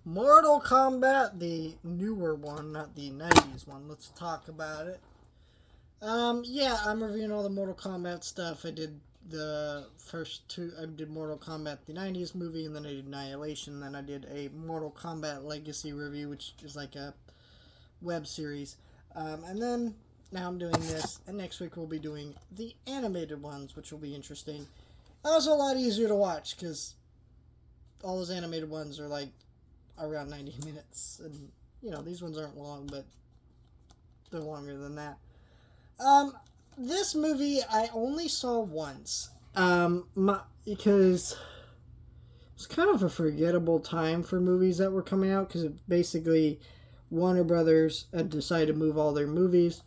Mortal Kombat, the newer one, not the 90s one. Let's talk about it. Yeah, I'm reviewing all the Mortal Kombat stuff. I did the first two. I did Mortal Kombat, the 90s movie, and then I did Annihilation. Then I did a Mortal Kombat Legacy review, which is like a web series. And then now I'm doing this, and next week we'll be doing the animated ones, which will be interesting. Also a lot easier to watch, because all those animated ones are like around 90 minutes. And, these ones aren't long, but they're longer than that. This movie I only saw once. Because it's kind of a forgettable time for movies that were coming out, because basically Warner Brothers had decided to move all their movies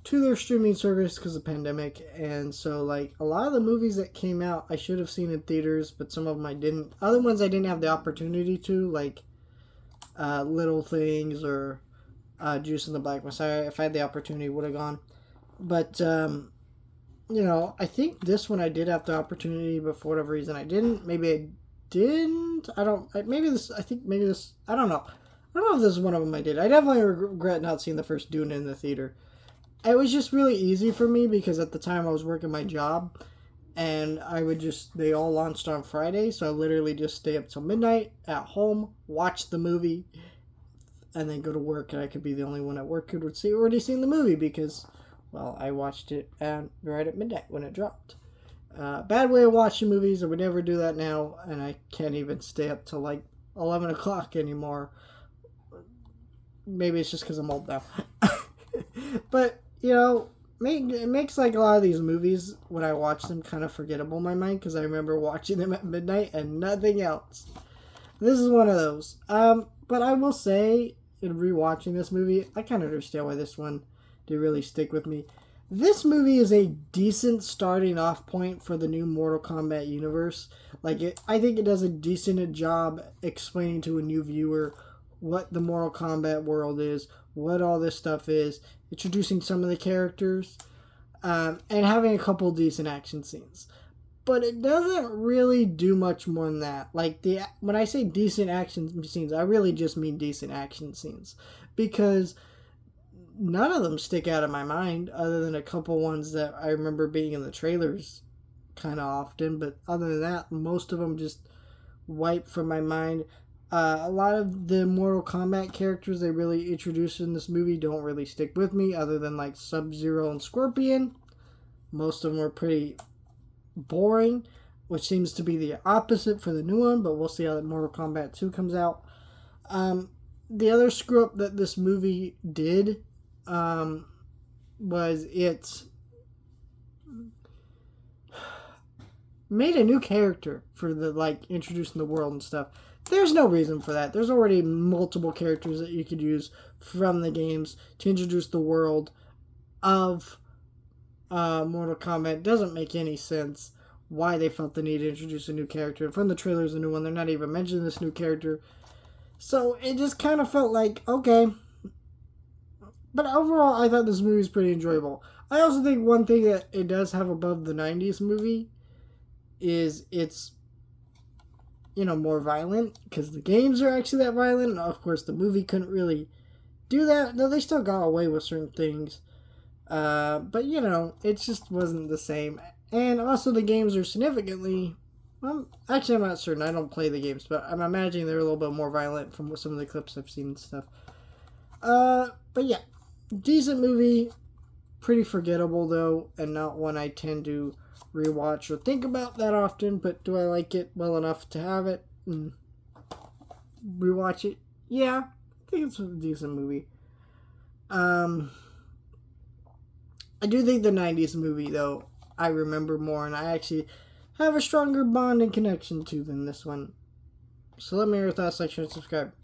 to their streaming service because of the pandemic. And so, like, a lot of the movies that came out I should have seen in theaters, but some of them I didn't. Other ones I didn't have the opportunity to, like Little Things or Juice and the Black Messiah. If I had the opportunity, would have gone. But, I think this one I did have the opportunity, but for whatever reason I didn't. Maybe I didn't. I don't know. I don't know if this is one of them I did. I definitely regret not seeing the first Dune in the theater. It was just really easy for me because at the time I was working my job, and they all launched on Friday, so I literally just stay up till midnight at home, watch the movie, and then go to work, and I could be the only one at work who would already seen the movie because, well, I watched it right at midnight when it dropped. Bad way of watching movies. I would never do that now, and I can't even stay up till like 11 o'clock anymore. Maybe it's just because I'm old now. But, it makes like a lot of these movies, when I watch them, kind of forgettable in my mind because I remember watching them at midnight and nothing else. This is one of those. But I will say, in rewatching this movie, I kind of understand why this one did really stick with me. This movie is a decent starting off point for the new Mortal Kombat universe. I think it does a decent job explaining to a new viewer what the Mortal Kombat world is, what all this stuff is, introducing some of the characters, and having a couple decent action scenes. But it doesn't really do much more than that. When I say decent action scenes, I really just mean decent action scenes. Because none of them stick out of my mind, other than a couple ones that I remember being in the trailers kind of often. But other than that, most of them just wipe from my mind. A lot of the Mortal Kombat characters they really introduced in this movie don't really stick with me, other than like Sub-Zero and Scorpion. Most of them are pretty boring, which seems to be the opposite for the new one, but we'll see how Mortal Kombat 2 comes out. The other screw up that this movie did was it made a new character for introducing the world and stuff. There's no reason for that. There's already multiple characters that you could use from the games to introduce the world of Mortal Kombat. It doesn't make any sense why they felt the need to introduce a new character. From the trailers, a new one, they're not even mentioning this new character. So it just kind of felt like, okay. But overall, I thought this movie was pretty enjoyable. I also think one thing that it does have above the 90s movie is it's more violent, because the games are actually that violent, and of course the movie couldn't really do that. No, they still got away with certain things, but it just wasn't the same. And also the games are significantly, actually I'm not certain, I don't play the games, but I'm imagining they're a little bit more violent from some of the clips I've seen and stuff. But yeah, decent movie, pretty forgettable though, and not one I tend to rewatch or think about that often. But do I like it well enough to have it and rewatch it? Yeah, I think it's a decent movie. I do think the 90s movie though I remember more, and I actually have a stronger bond and connection to than this one. So let me know your thoughts, like, share, and subscribe.